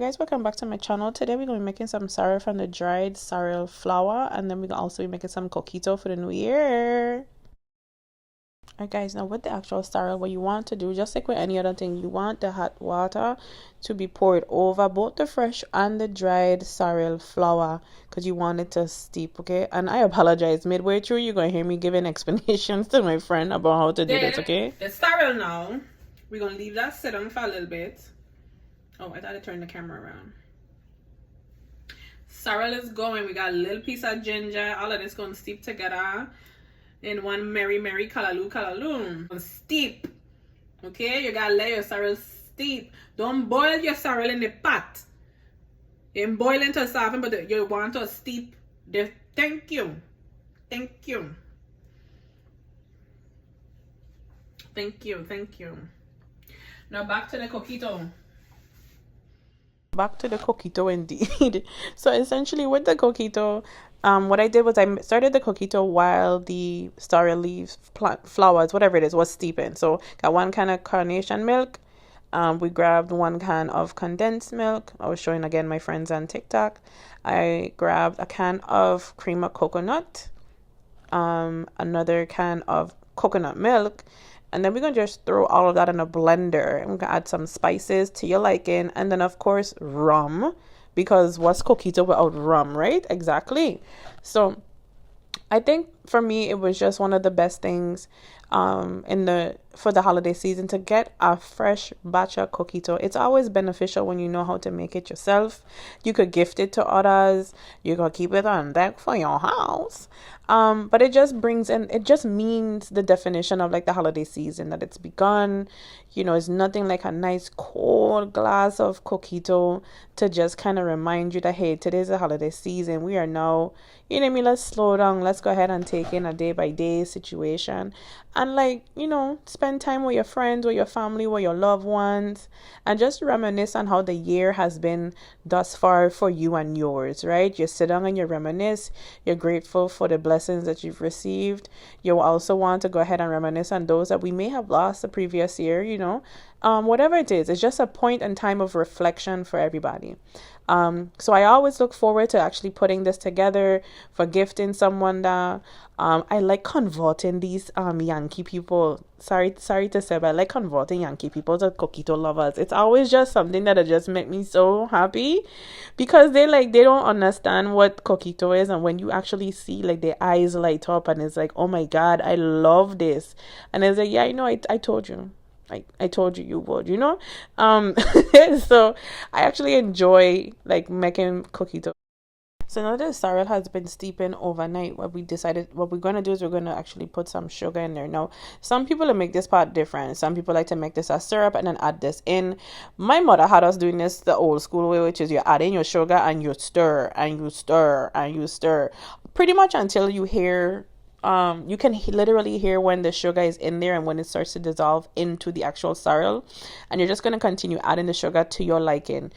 guys, welcome back to my channel. Today we're going to be making some sorrel from the dried sorrel flour, and then we're going to also be making some coquito for the new year. Alright guys, now with the actual sorrel, what you want to do, just like with any other thing, you want the hot water to be poured over both the fresh and the dried sorrel flour, because you want it to steep, okay? And I apologize, midway through you're going to hear me giving explanations to my friend about how to do this, okay? The sorrel now, we're going to leave that sit on for a little bit. Oh, I thought I turned the camera around. Sorrel is going. We got a little piece of ginger. All of this going to steep together in one merry callaloo. Steep. Okay? You got to let your sorrel steep. Don't boil your sorrel in the pot. You boil until soft, but you want to steep. Thank you. Thank you. Thank you. Thank you. Now back to the coquito. Back to the coquito indeed. So essentially with the coquito, what I did was I started the coquito while the sorrel leaves, flowers, whatever it is, was steeping. So got 1 can of carnation milk. We grabbed 1 can of condensed milk. I was showing again my friends on TikTok. I grabbed a can of cream of coconut, another can of coconut milk. And then we're going to just throw all of that in a blender. I'm going to add some spices to your liking. And then, of course, rum. Because what's coquito without rum, right? Exactly. So I think for me, it was just one of the best things for the holiday season to get a fresh batch of coquito. It's always beneficial when you know how to make it yourself. You could gift it to others. You could keep it on deck for your house. But it just means the definition of like the holiday season, that it's begun. You know, it's nothing like a nice cold glass of coquito to just kind of remind you that, hey, today's the holiday season. We are now, you know what I mean, let's slow down. Let's go ahead and take in a day by day situation and, like, you know, spend time with your friends, with your family, with your loved ones, and just reminisce on how the year has been thus far for you and yours, right? You sit down and you reminisce. You're grateful for the blessings that you've received. You also want to go ahead and reminisce on those that we may have lost the previous year, you know. Whatever it is, it's just a point in time of reflection for everybody. So I always look forward to actually putting this together for gifting someone that I like converting these Yankee people. Sorry to say, but I like converting Yankee people to coquito lovers. It's always just something that just make me so happy, because they don't understand what coquito is, and when you actually see, like, their eyes light up and it's like, oh my god, I love this. And it's like, yeah, you know, I told you. I told you you would, you know? So I actually enjoy, like, making coquito. So now the sorrel has been steeping overnight, what we're going to do is we're going to actually put some sugar in there. Now, some people make this part different. Some people like to make this as syrup and then add this in. My mother had us doing this the old school way, which is you add in your sugar and you stir and you stir and you stir pretty much until you hear you can literally hear when the sugar is in there and when it starts to dissolve into the actual sorrel, and you're just going to continue adding the sugar to your liking.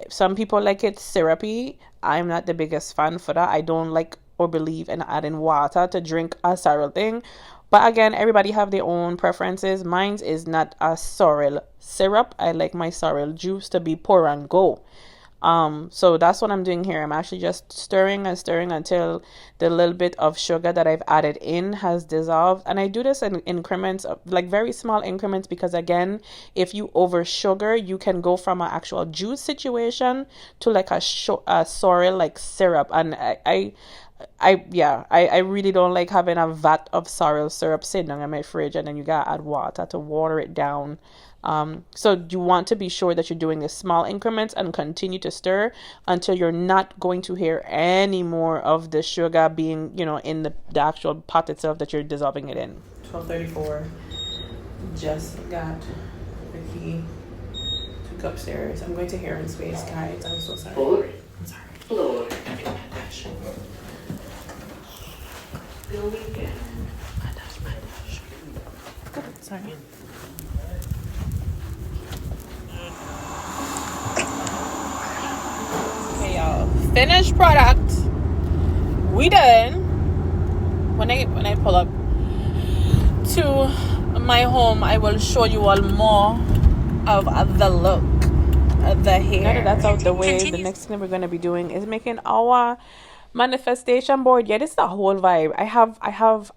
Some people like it syrupy. I'm not the biggest fan for that. I don't like or believe in adding water to drink a sorrel thing, but again, everybody have their own preferences. Mine is not a sorrel syrup. I like my sorrel juice to be pour and go. So that's what I'm doing here. I'm actually just stirring and stirring until the little bit of sugar that I've added in has dissolved. And I do this in increments of, like, very small increments, because again, if you over sugar, you can go from an actual juice situation to like a sorrel like syrup. And I really don't like having a vat of sorrel syrup sitting in my fridge and then you gotta add water to water it down. So you want to be sure that you're doing the small increments and continue to stir until you're not going to hear any more of the sugar being, you know, in the actual pot itself that you're dissolving it in. 12:34. Just got the key to go upstairs. I'm going to hear in space, guys. I'm so sorry. I'm sorry. Hello. Good weekend. Sorry. Okay, y'all. Finished product. We done. When I pull up to my home, I will show you all more of the look. the hair. Now that that's out the way, the next thing we're going to be doing is making our manifestation board. Yeah, this is the whole vibe. I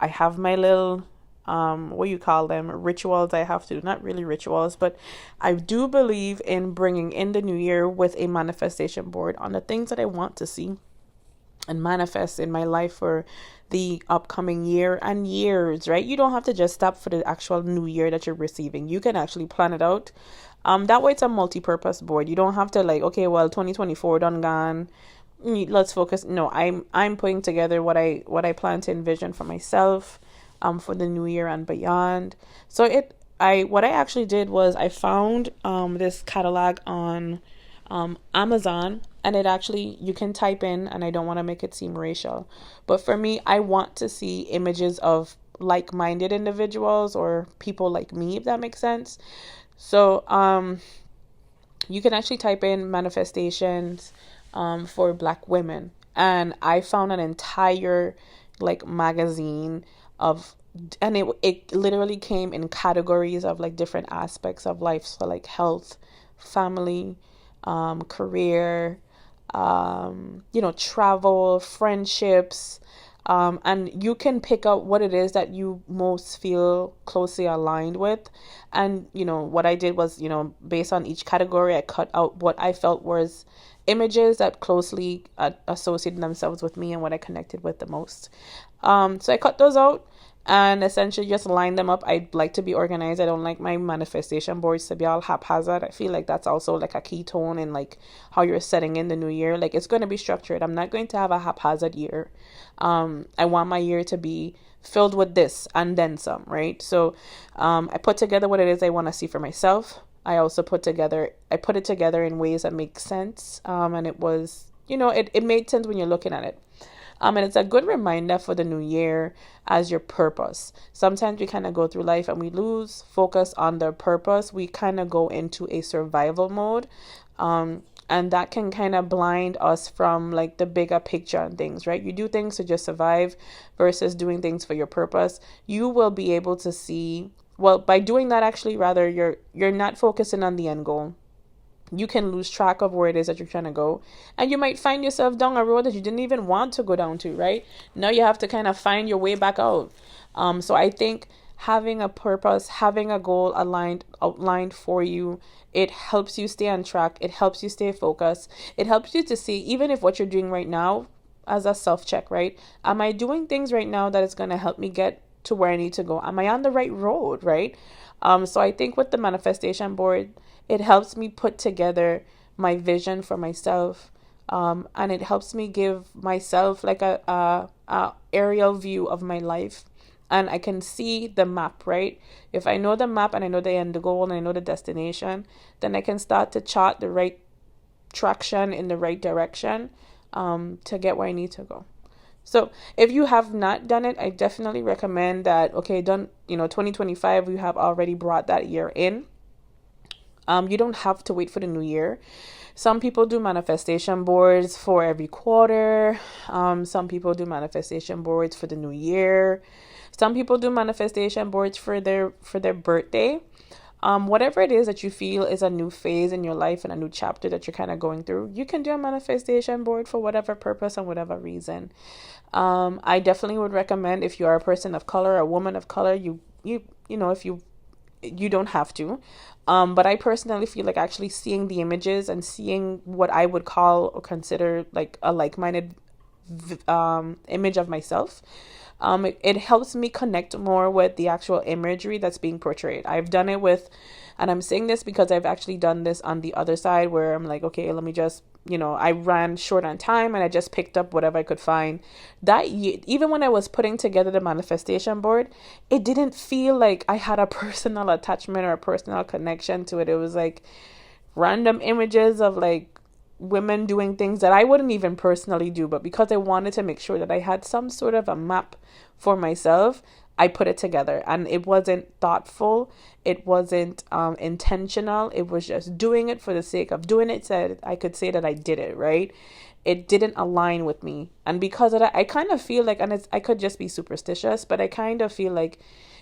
have my little what you call them, rituals I have to do. Not really rituals, but I do believe in bringing in the new year with a manifestation board on the things that I want to see and manifest in my life for the upcoming year and years, right? You don't have to just stop for the actual new year that you're receiving. You can actually plan it out. That way it's a multi-purpose board. You don't have to like, okay, well, 2024 done gone. Let's focus. No, I'm putting together what I plan to envision for myself, for the new year and beyond. So what I actually did was I found this catalog on Amazon, and it actually, you can type in, and I don't want to make it seem racial, but for me, I want to see images of like-minded individuals or people like me, if that makes sense. So you can actually type in manifestations for Black women, and I found an entire like magazine of, and it literally came in categories of like different aspects of life, so like health, family, career, travel, friendships, and you can pick out what it is that you most feel closely aligned with. And, what I did was, based on each category, I cut out what I felt was images that closely associated themselves with me and what I connected with the most. So I cut those out and essentially just line them up. I like to be organized. I don't like my manifestation boards to be all haphazard. I feel like that's also like a key tone in like how you're setting in the new year. Like, it's going to be structured. I'm not going to have a haphazard year. I want my year to be filled with this and then some, right? So I put together what it is I want to see for myself. I also put it together in ways that make sense. And it was, it made sense when you're looking at it. And it's a good reminder for the new year as your purpose. Sometimes we kind of go through life and we lose focus on the purpose. We kind of go into a survival mode. And that can kind of blind us from like the bigger picture and things, right? You do things to just survive versus doing things for your purpose. You will be able to see, well, by doing that, actually, rather, you're not focusing on the end goal. You can lose track of where it is that you're trying to go. And you might find yourself down a road that you didn't even want to go down to, right? Now you have to kind of find your way back out. So I think having a purpose, having a goal outlined for you, it helps you stay on track. It helps you stay focused. It helps you to see, even if what you're doing right now, as a self-check, right? Am I doing things right now that is going to help me get to where I need to go? Am I on the right road, right? So I think with the manifestation board, it helps me put together my vision for myself, and it helps me give myself like a aerial view of my life, and I can see the map, right? If I know the map and I know the end goal and I know the destination, then I can start to chart the right traction in the right direction, to get where I need to go. So if you have not done it, I definitely recommend that. Okay, 2025, we have already brought that year in. You don't have to wait for the new year. Some people do manifestation boards for every quarter. Some people do manifestation boards for the new year. Some people do manifestation boards for their birthday. Whatever it is that you feel is a new phase in your life and a new chapter that you're kind of going through, you can do a manifestation board for whatever purpose and whatever reason. I definitely would recommend, if you are a person of color, a woman of color, if you don't have to. But I personally feel like actually seeing the images and seeing what I would call or consider like a like-minded image of myself, it helps me connect more with the actual imagery that's being portrayed. I've done it with, and I'm saying this because I've actually done this on the other side, where I'm like, okay, let me just, I ran short on time and I just picked up whatever I could find. Even when I was putting together the manifestation board, it didn't feel like I had a personal attachment or a personal connection to it. It was like random images of like women doing things that I wouldn't even personally do, but because I wanted to make sure that I had some sort of a map for myself, I put it together. And it wasn't thoughtful, it wasn't intentional, it was just doing it for the sake of doing it, so I could say that I did it, right? it didn't align with me. And because of that, I kind of feel like, and I could just be superstitious, but I kind of feel like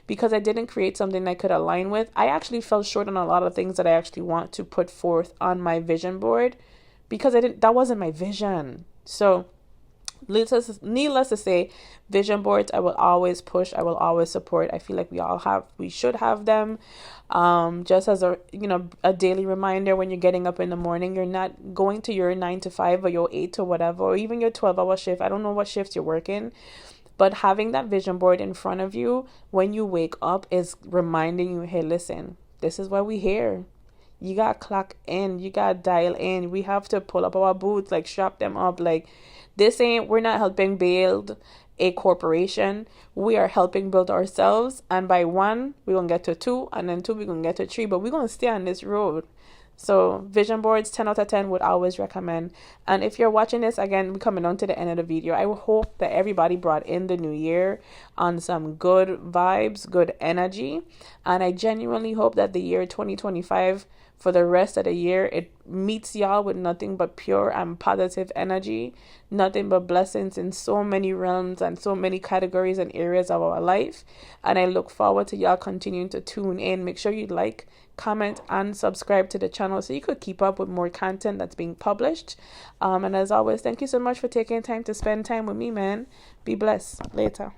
because I didn't create something I could align with, I actually fell short on a lot of things that I actually want to put forth on my vision board because that wasn't my vision. So needless to say, vision boards I will always push, I will always support. I feel like we should have them, just as a daily reminder. When you're getting up in the morning, you're not going to your 9 to 5 or your 8 to whatever, or even your 12-hour shift. I don't know what shifts you're working, but having that vision board in front of you when you wake up is reminding you, hey, listen, this is why we're here. You got to clock in. You got to dial in. We have to pull up our boots, like strap them up. Like we're not helping build a corporation. We are helping build ourselves. And by 1, we're going to get to 2. And then 2, we're going to get to 3. But we're going to stay on this road. So vision boards, 10 out of 10 would always recommend. And if you're watching this, again, we're coming on to the end of the video. I hope that everybody brought in the new year on some good vibes, good energy. And I genuinely hope that the year 2025, for the rest of the year, it meets y'all with nothing but pure and positive energy, nothing but blessings in so many realms and so many categories and areas of our life. And I look forward to y'all continuing to tune in. Make sure you like, comment, and subscribe to the channel so you could keep up with more content that's being published. And as always, thank you so much for taking time to spend time with me, man. Be blessed. Later.